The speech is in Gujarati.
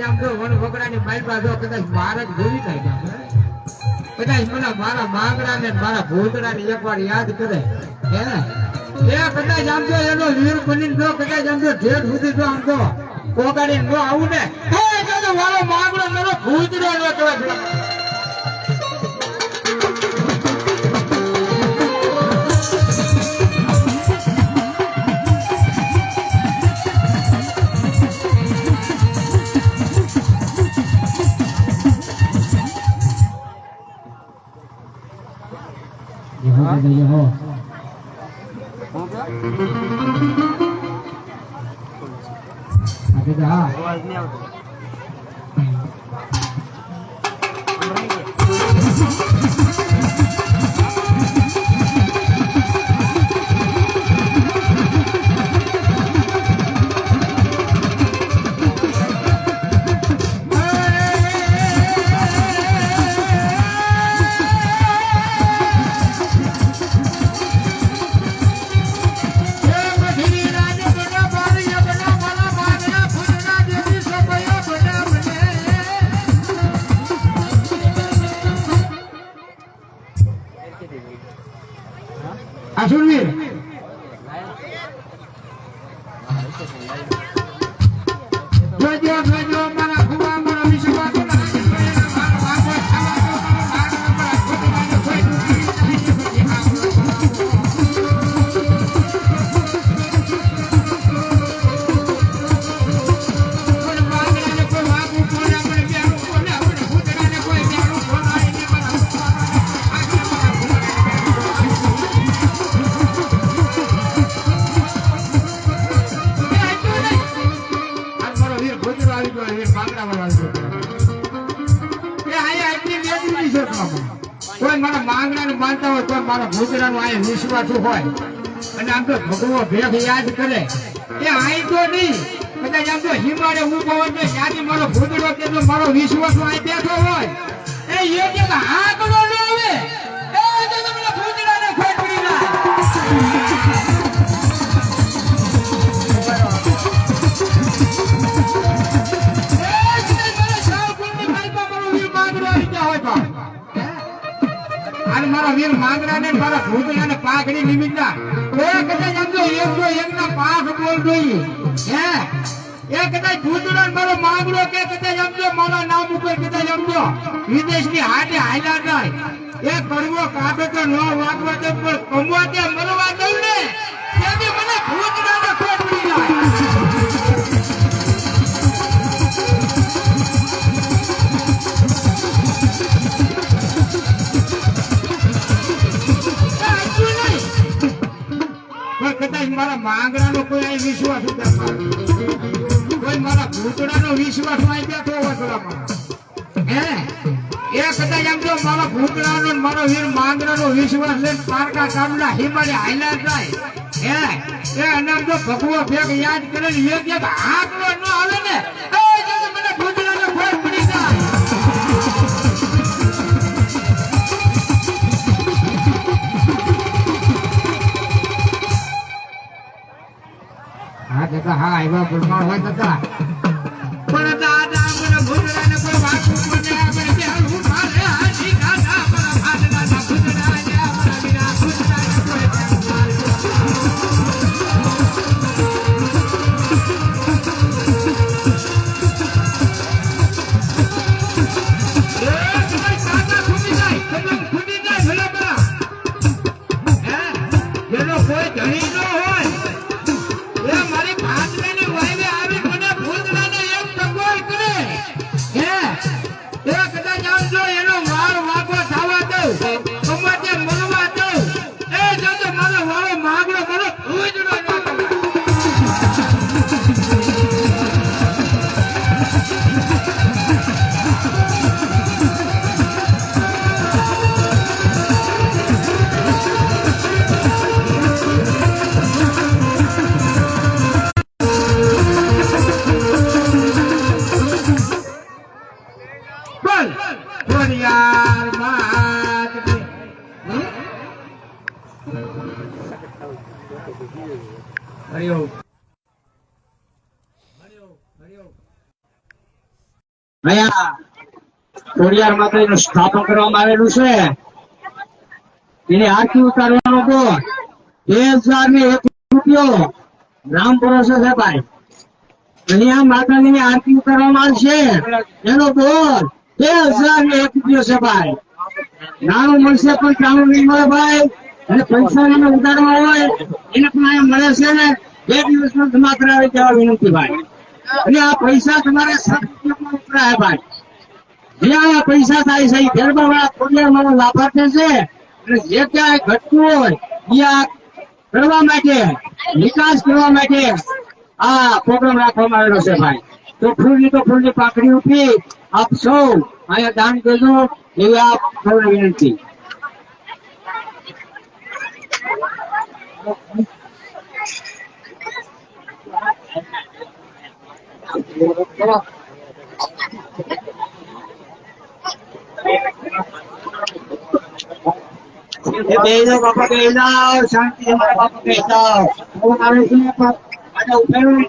આમ તો વન વગડાની માલપા જો કદાચ માર જ ભૂલી જાય કદાચ મને મારા માંગડા ને મારા ભૂતડા ને એકવાર યાદ કરે હે એ કદાચ આમ તો એનો વીર બની જો કદાચ આમ તો ઢેર સુધી જો આમ તો કોગાડી નો આવું ને તો મારો માંગડો મારો ભૂતડો નો કહેવાય हो आगे जा आवाज नहीं आवती Asunir. Jojo mana kuwa mana bisa કોઈ મારા માંગણાને માનતા હોય તો મારા ભૂતરાનો આ વિશ્વાસ હોય અને આમ તો ભગવો ભેગ યાદ કરે એ આઈ તો નહીં કદાચ આમ તો હિમાલય ઊભો હોય તો ત્યાંથી મારો ભૂતરો કે મારો વિશ્વાસ આ બેઠો હોય એ કે આંકડો ન આવે એ તો તમને ભૂતરાને ખોટ પડી મારા વીર માંગડા ને મારા ભૂતડા ને પાઘડી નિમિત્તા એ કદાચ સમજો એક ના પાક બોલ જોઈએ હે એ કદાચ ભૂતડા મારો માંગડો કે કદાચ સમજો મારા નામ ઉપર કદાચ સમજો વિદેશ ની હાથે હાલ્યા જાય એ કરવો કાઢો તો ન વાગવા દે પણ કમવા દે મરવા દઉં ને તેથી મને ભૂતડા ને ખોટ પડી જાય મારા માંગડા નો કોઈ વિશ્વાસ કોઈ મારા ભૂતડા નો વિશ્વાસ બેઠો હે એ કદાચ આમ તો મારા ભૂતડા નો મારો વીર માંગડા નો વિશ્વાસ લઈને પારકા કામના હિમાલય હાલ્યા જાય હે એ અને આમ તો ભગવો ભેગ યાદ કરે ને એક એક આંકડો ન આવે ને મને ભૂતડા ને ખોટ પડી જાય હા એવા પ્રમાણ હોય હતા પણ દાદા મને ભૂતડા ને કોઈ વાતું કોને આપણે કે હું મારે હાજી દાદા મારા ભાડના ના ભૂતડા ને મારા વિના ભૂતડા ને કોઈ કોઈ ધણી ન હોય એ મારી ભાતને વાયવે આવી મને ભૂતડાને એક ટકોર કરે હે એ કદાચ આમ જો એનો વાર વાગો થવા દઉં કમાતે મરવા દઉં એ જો મારો વાળો માગડો મારો ભૂતડો ન હરિયો અહીંયા ખોડિયાર માતાજીનું સ્થાપન કરવામાં આવેલું છે. એની આરતી ઉતારવાનો તો 1001 રૂપિયો રામ ભરોસે છે ભાઈ. અહીંયા માતાજીની આરતી ઉતારવામાં આવશે એનો બોલ 1001 રૂપિયો છે ભાઈ. નાણું મળશે પણ ચાણું નહીં મળે ભાઈ. અને પૈસા એને ઉતારવા હોય એને પણ અહીંયા મળે છે ને 2 દિવસમાં જમા કરાવી દેવા વિનંતી ભાઈ. અને આ પૈસા તમારે 7 રૂપિયામાં ઉતરાય ભાઈ. જ્યાં આ પૈસા થાય છે એ ગરબાવાળા ખોડિયારમાંનો લાભાર્થી છે. અને જે ક્યાંય ઘટતું હોય ત્યાં કરવા માટે વિકાસ કરવા માટે આ પ્રોગ્રામ રાખવામાં આવેલો છે ભાઈ. તો ફૂલની પાકડી ઉઠી આપ સૌ અહીંયા દાન દેજો એવી આપ સૌને વિનંતી. બાપા કહી જાઓ શાંતિ બાપા કહી જાઓ આવે છે પણ ઉઠાયું